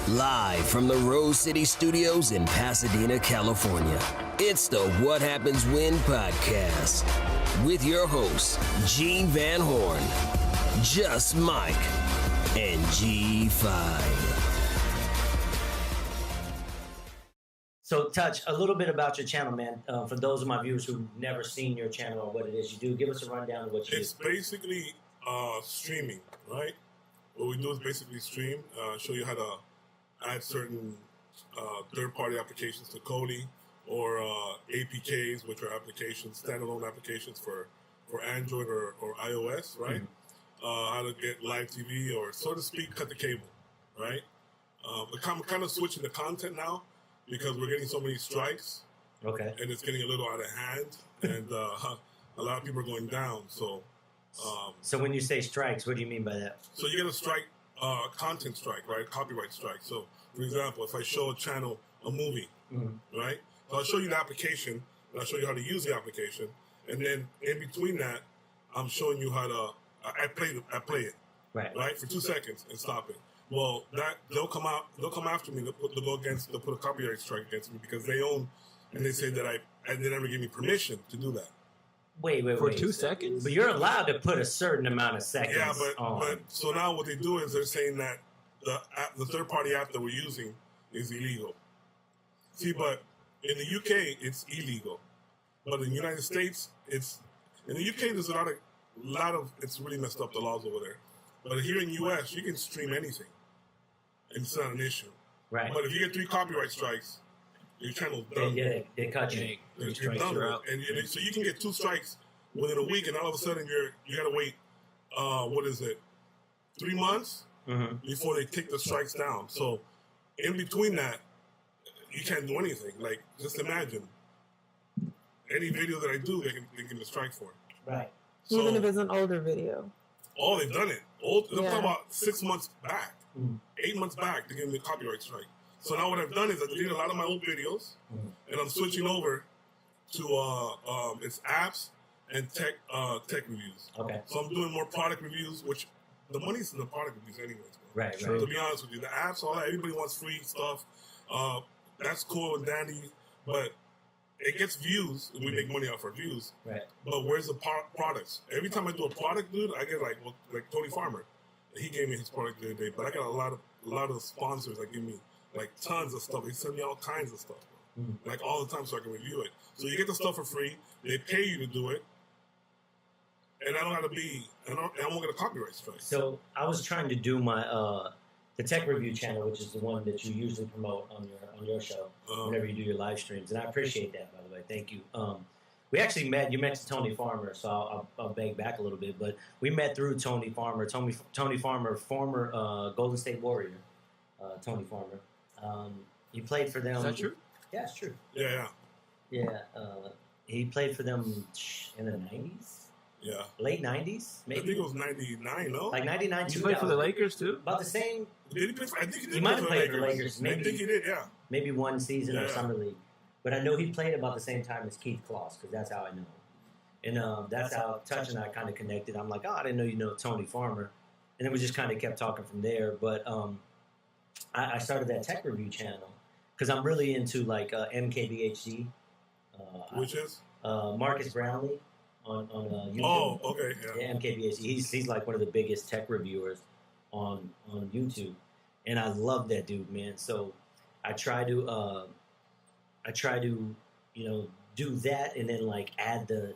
Live from the Rose City Studios in Pasadena, California, it's the What Happens When podcast with your hosts, G Van Horn, Just Mike, and G5. So, Touch, a little bit about your channel, man. For those of my viewers who've never seen your channel or what it is you do, give us a rundown of what you do. It's basically streaming, right? What we do is basically stream, show you how to add certain third-party applications to Kodi or APKs, which are applications, standalone applications for Android or iOS, right? Mm-hmm. How to get live TV or, so to speak, cut the cable, right? We're kind of switching the content now because we're getting so many strikes. Okay. And it's getting a little out of hand, and a lot of people are going down, so... So when you say strikes, what do you mean by that? So you get a strike, content strike, right? Copyright strike. So, for example, if I show a channel a movie, right? So I'll show you the application, and I'll show you how to use the application, and then in between that, I'm showing you how to I play it, right, for 2 seconds and stop it. Well, they'll come after me. They'll put a copyright strike against me because they own, and they say that they never gave me permission to do that. Wait. For 2 seconds? But you're allowed to put a certain amount of seconds. Yeah, but so now what they do is they're saying that the third party app that we're using is illegal. See, but in the UK it's illegal, but in the United States in the UK there's a lot of it's really messed up, the laws over there. But here in the US you can stream anything, and it's not an issue. Right. But if you get 3 copyright strikes, your channel's done. They cut you. You're done. And so you can get 2 strikes within a week, and all of a sudden you got to wait. 3 months before they take the strikes down. So in between that, you can't do anything. Like, just imagine any video that I do, they can get a strike for. Right. So, even if it's an older video. Oh, they've done it. They're talking about 6 months back, 8 months back, to give me a copyright strike. So now what I've done is I deleted a lot of my old videos, and I'm switching over to it's apps and tech reviews. Okay. So I'm doing more product reviews, which the money's in the product reviews anyways. Bro. Right. To be honest with you, the apps, all that, everybody wants free stuff. That's cool and dandy, but it gets views, and we make money off our views. Right. But where's the products? Every time I do a product, dude, I get like Tony Farmer. He gave me his product the other day, but I got a lot of sponsors that give me like tons of stuff. They send me all kinds of stuff, bro. Like all the time, so I can review it. So you get the stuff for free. They pay you to do it, and I don't have to be. I won't get a copyright strike. So I was trying to do my the tech review channel, which is the one that you usually promote on your show whenever you do your live streams, and I appreciate that, by the way. Thank you. We actually met. You mentioned Tony Farmer, so I'll beg back a little bit, but we met through Tony Farmer. Tony Farmer, former Golden State Warrior. Tony Farmer. He played for them. Is that true? Yeah, it's true. Yeah. He played for them in the 90s? Yeah. Late 90s, maybe? I think it was 99, no? Like 99, He played for the Lakers, too? About the same. Did he play for, I think he did. He might have played for the Lakers. I think he did, yeah. Maybe one season or summer league. But I know he played about the same time as Keith Kloss, because that's how I know him. And that's how Touch and I kind of connected. I'm like, I didn't know you know Tony Farmer. And then we just kind of kept talking from there. But I started that tech review channel because I'm really into like MKBHD. Which is? Marcus Brownlee on YouTube. Oh, okay. Yeah, MKBHD. He's like one of the biggest tech reviewers on YouTube. And I love that dude, man. So I try to do that and then like add the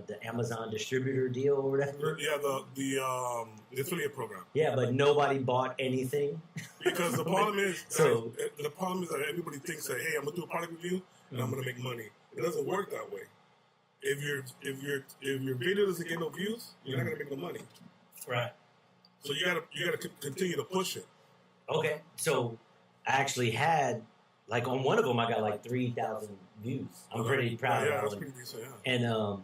the Amazon distributor deal or whatever. Yeah, the affiliate program. Yeah, but nobody bought anything. Because the problem is that everybody thinks that, hey, I'm gonna do a product review and I'm gonna make money. It doesn't work that way. If your video doesn't get no views, you're not gonna make no money. Right. So you gotta continue to push it. Okay. So I actually had like on one of them I got like 3,000 views. I'm pretty proud of that. Yeah, that's one. pretty decent. Yeah.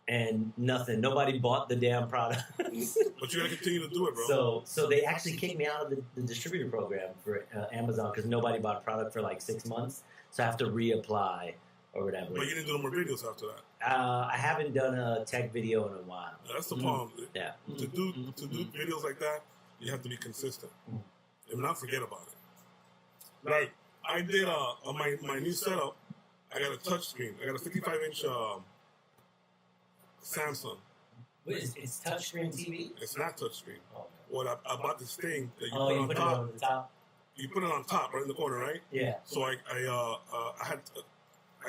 And nothing. Nobody bought the damn product. But you gotta continue to do it, bro. So they actually kicked me out of the distributor program for Amazon because nobody bought a product for like 6 months. So I have to reapply or whatever. But you didn't do no more videos after that. I haven't done a tech video in a while. That's the problem. Yeah. To do videos like that, you have to be consistent. And and not forget about it. Like, I did on my new setup, I got a touch screen. I got a 55-inch Samsung. What is it's touchscreen TV? It's not touchscreen. Oh, What I bought this thing that you oh, put you on put top. it on the top? You put it on top, right in the corner, right? Yeah. So I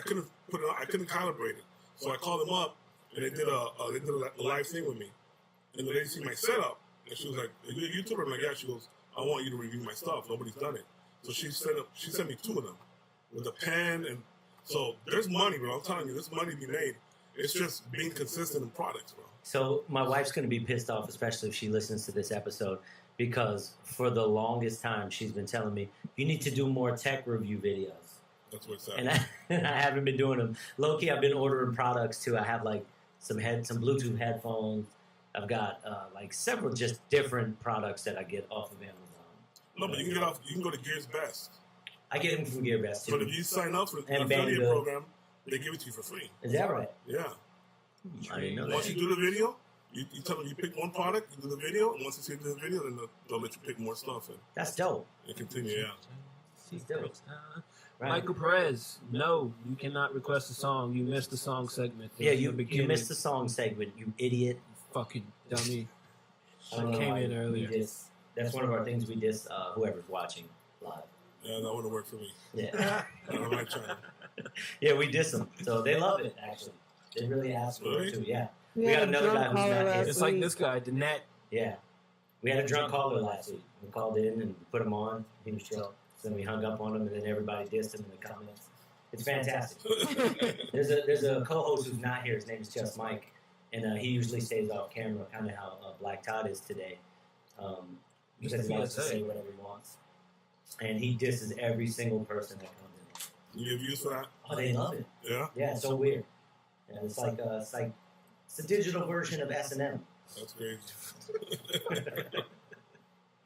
couldn't put it on, I couldn't calibrate it. So I called them up, and they did a live thing with me. And the lady see my setup, and she was like, "Are you a YouTuber?" I'm like, "Yeah." She goes, "I want you to review my stuff. Nobody's done it." So she sent me 2 of them with a pen, and so there's money, bro. I'm telling you, there's money to be made. It's just being consistent in products, bro. So my wife's going to be pissed off, especially if she listens to this episode, because for the longest time she's been telling me, you need to do more tech review videos. That's what's up. And I haven't been doing them. Low-key, I've been ordering products too. I have like some Bluetooth headphones. I've got like several just different products that I get off of Amazon. No, but you can go to Gear's Best. I get them from GearBest too. But if you sign up for the And affiliate Banggood. program, they give it to you for free. Is that right? Yeah. I didn't know Once that. you do the video, you tell them you pick one product, you do the video, and once you see the video, then they'll let you pick more stuff That's dope. and continue, yeah. She's dope. Right. Michael Perez, no, you cannot request a song. You missed the song segment. Yeah, In you the beginning. missed the song segment, you idiot. Fucking dummy. I don't I know came why in we earlier. that's one of our things we diss whoever's watching live. Yeah, that wouldn't work for me. Yeah. Not on my channel. Yeah, we diss them. So they love it, actually. They really ask for it, Really? too. Yeah. We We got had a another drunk guy who's caller not here. last It's like week. this guy, the Nat. Yeah. We had a drunk caller last week. We called in and put him on. He was chill. So then we hung up on him, and then everybody dissed him in the comments. It's fantastic. There's a co-host who's not here. His name is Just Mike. And he usually stays off camera, kind of how Black Todd is today. Because he likes to say whatever he wants. And he disses every single person that comes in. You have views for that? Oh, they love it. Yeah? Yeah, it's so weird. Yeah, it's like it's a digital version of S&M. That's crazy.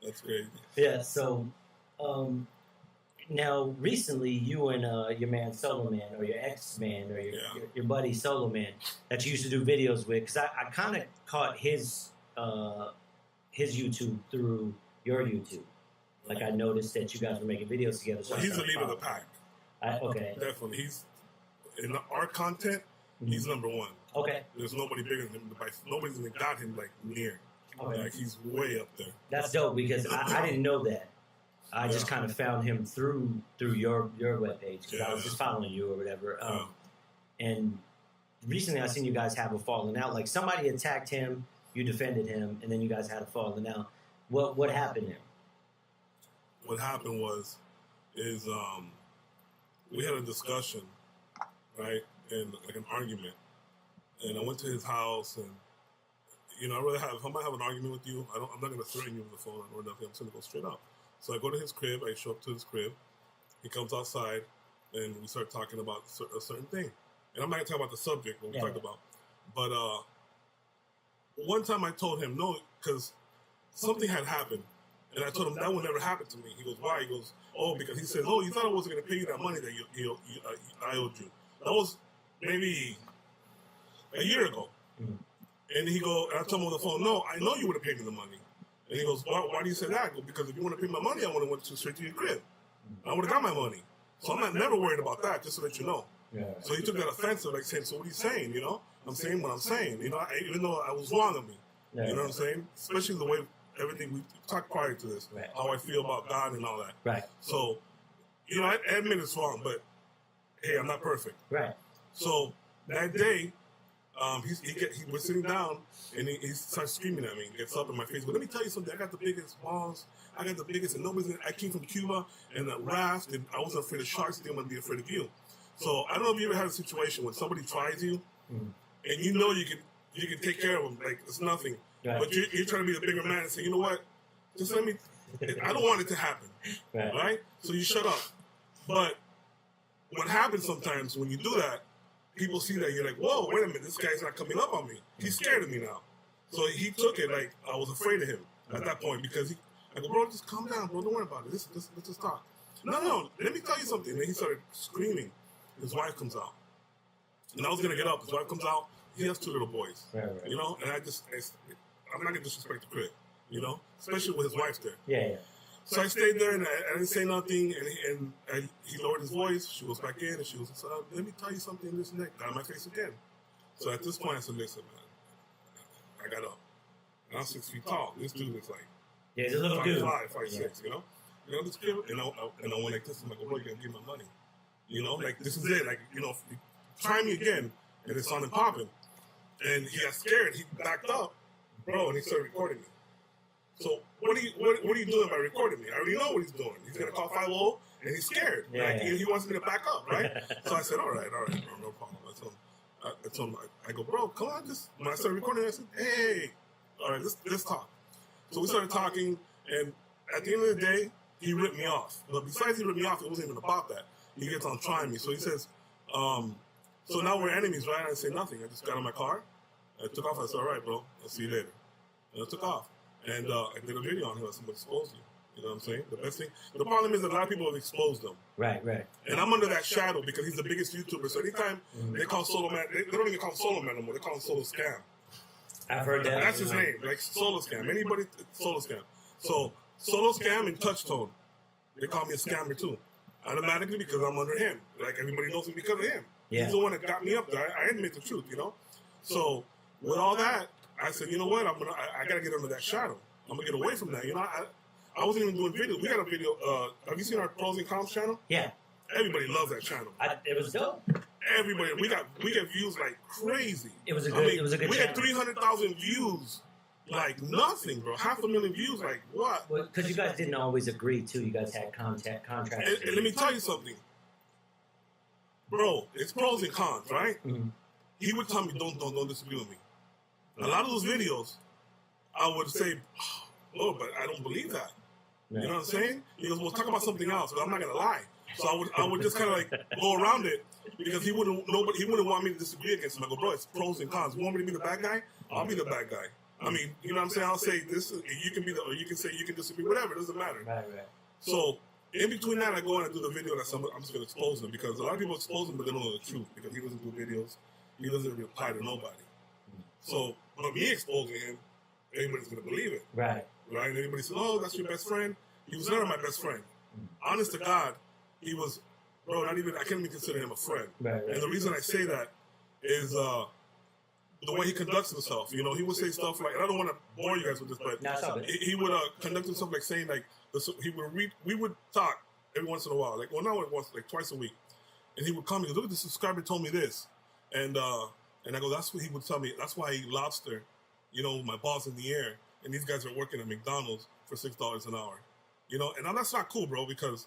That's crazy. Yeah. So now recently, you and your man Soloman, or your ex-man, or your buddy Soloman that you used to do videos with, because I kind of caught his YouTube through your YouTube. Like I noticed that you guys were making videos together. So Well, he's the leader of the pack. Okay. Definitely. He's in our content. He's number one. Okay. There's nobody bigger than him. Nobody's even got him like near. Okay. Like he's way up there. That's dope because I didn't know that. I just kind of found him through your webpage because I was just following you or whatever. And recently I seen you guys have a falling out. Like somebody attacked him, you defended him, and then you guys had a falling out. What happened there? What happened is we had a discussion, right, and like an argument, and I went to his house, and if I might have an argument with you, I'm not going to threaten you with the phone or nothing. I'm just going to go straight up. So I go to his crib. I show up to his crib. He comes outside, and we start talking about a certain thing. And I'm not going to talk about the subject what we talked about, but one time I told him no because something had happened. And I told him that would never happen to me. He goes, why? He goes, oh, because he says, oh, you thought I wasn't going to pay you that money that I owed you. That was maybe a year ago. Mm-hmm. And and I told him on the phone, no, I know you would have paid me the money. And he goes, why do you say that? I go, because if you want to pay my money, I would have went straight to your crib. I would have got my money. So I'm never worried about that, just to let you know. Yeah. So he took that offensive, like saying, so what are you saying, I'm saying what I'm saying, even though I was wrong on me. Yeah. You know what I'm saying? Especially the way everything we talked prior to this, right. How I feel about God and all that. Right. So, I admit it's wrong, but hey, I'm not perfect. Right. So that day, he was sitting down and he starts screaming at me. He gets up in my face. But let me tell you something. I got the biggest balls. I got the biggest, and I came from Cuba and a raft, and I wasn't afraid of sharks. I didn't want to be afraid of you. So I don't know if you ever had a situation when somebody tries you, and you can take care of them like it's nothing. Right. But you're trying to be the bigger man and say, you know what? Just let me. I don't want it to happen. Right? So you shut up. But what happens sometimes when you do that, people see that you're like, whoa, wait a minute, this guy's not coming up on me. He's scared of me now. So he took it like I was afraid of him at that point because I go, bro, just calm down, bro. Don't worry about it. Let's just talk. No, let me tell you something. And then he started screaming. His wife comes out. And I was going to get up. His wife comes out. He has 2 little boys. Right. And I'm not going to disrespect the crib, especially with his wife there. Yeah. So I stayed there and I didn't say nothing. And he lowered his voice. She goes back in and she goes, let me tell you something. This neck got on my face again. So at this point I said, listen, man, I got up. And I'm 6 feet tall. This dude is like, yeah, he's a little dude. 5'6", you know? You know, this kid, and I went like this. I'm like, bro, you're going to give me my money. You know, like, this is it. Like, you know, try me again. And it's on and popping. And he got scared. He backed up, bro, and he started recording me. So what are you doing by recording me? I already know what he's doing. He's going to call 50, and he's scared. Yeah, like, yeah. He wants me to back up, right? So I said, all right, bro, no problem. I told him, I go, bro, come on, just, when I started recording, I said, hey, all right, let's talk. So we started talking, and at the end of the day, he ripped me off. But besides he ripped me off, it wasn't even about that. He gets on trying me. So he says, so now we're enemies, right? I didn't say nothing. I just got in my car. I took off. I said, all right, bro, I'll see you later. And I took off. And I did a video on him. I said, expose you. You know what I'm saying? The best thing. The problem is that a lot of people have exposed him. Right. And I'm under that shadow because he's the biggest YouTuber. So anytime they call Soloman, they don't even call him Soloman no more. They call him Soloscam. I've heard that. That's his name, like Soloscam. Anybody, Soloscam. So Soloscam and Touchtone, they call me a scammer too, automatically because I'm under him. Like everybody knows me because of him. Yeah. He's the one that got me up there. I admit the truth, you know. So with all that, I said, you know what? I gotta get under that shadow. I'm gonna get away from that. You know, I wasn't even doing videos. We got a video. Have you seen our pros and cons channel? Yeah. Everybody loves that channel. It was dope. Everybody, we get views like crazy. It was a good channel. We had 300,000 views, like nothing, bro. 500,000 views, like what? Well, because you guys didn't always agree too. You guys had contracts. And let me tell you something, bro. It's pros and cons, right? Mm-hmm. He would tell me, don't disagree with me. A lot of those videos, I would say, oh, but I don't believe that. No. You know what I'm saying? He goes, well, talk about something else, but I'm not gonna lie. So I would just kind of like go around it because he wouldn't want me to disagree against him. I go, bro, it's pros and cons. You want me to be the bad guy? I'll be the bad guy. I mean, you know what I'm saying? I'll say this. You can be or you can say you can disagree. Whatever, it doesn't matter. Right. So in between that, I go and I do the video that I'm just gonna expose him because a lot of people expose him, but they don't know the truth because he doesn't do videos. He doesn't reply to nobody. So, but me exposing him, everybody's gonna believe it. Right. And everybody says, oh, that's your best friend. He was never my best friend. Honest to God, he was, bro, I can't even consider him a friend. Right. And the reason I say that is the way he conducts himself. You know, he would say stuff like, and I don't want to bore you guys with this, but he would conduct himself like saying, like, we would talk every once in a while, like, well, not once, like twice a week. And he would come and go, look, the subscriber told me this. And I go, that's what he would tell me. That's why I eat lobster, you know, my balls in the air. And these guys are working at McDonald's for $6 an hour. You know, and that's not cool, bro, because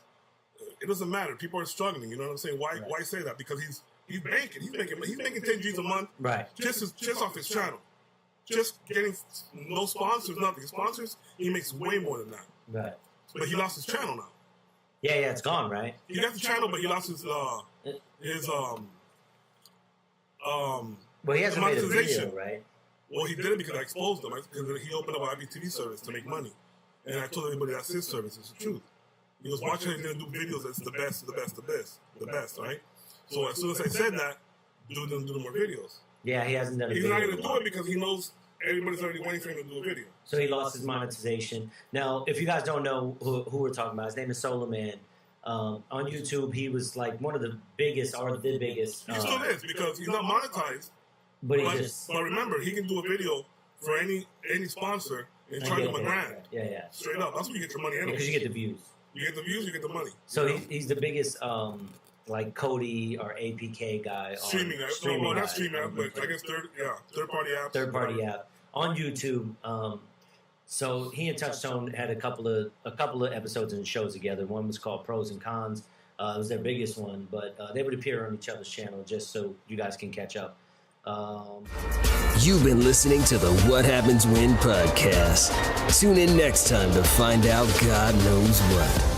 it doesn't matter. People are struggling. You know what I'm saying? Why say that? Because he's banking. He's making 10 G's a month. Right. Just off his channel. Just getting no sponsors, nothing. Sponsors, he makes way more than that. Right. But he lost his channel now. Yeah, it's gone, right? He got the channel, but he lost his well, he hasn't made a monetization. video, right? Well, he did it because I exposed him. Because he opened up an IPTV service to make money. And I told everybody that's his service. It's the truth. He goes, watch how he's going to do videos. That's the best, right? So as soon as I said that, dude doesn't do more videos. Yeah, he hasn't done a video. He's not going to do it because he knows everybody's already waiting for him to do a video. So he lost his monetization. Now, if you guys don't know who we're talking about, his name is Soloman. On YouTube, he was like one of the biggest, or the biggest. He still is because he's not monetized. But remember, he can do a video for any sponsor and charge him $1,000. Right. Yeah. Straight up. That's where you get your money anyway. Because you get the views. You get the views, you get the money. So he's the biggest, like Cody or APK guy. Streaming. Not streaming app, but I guess third party app on YouTube. So he and Touchtone had a couple of episodes and shows together. One was called Pros and Cons. It was their biggest one, but they would appear on each other's channel just so you guys can catch up. You've been listening to the What Happens When podcast. Tune in next time to find out God knows what.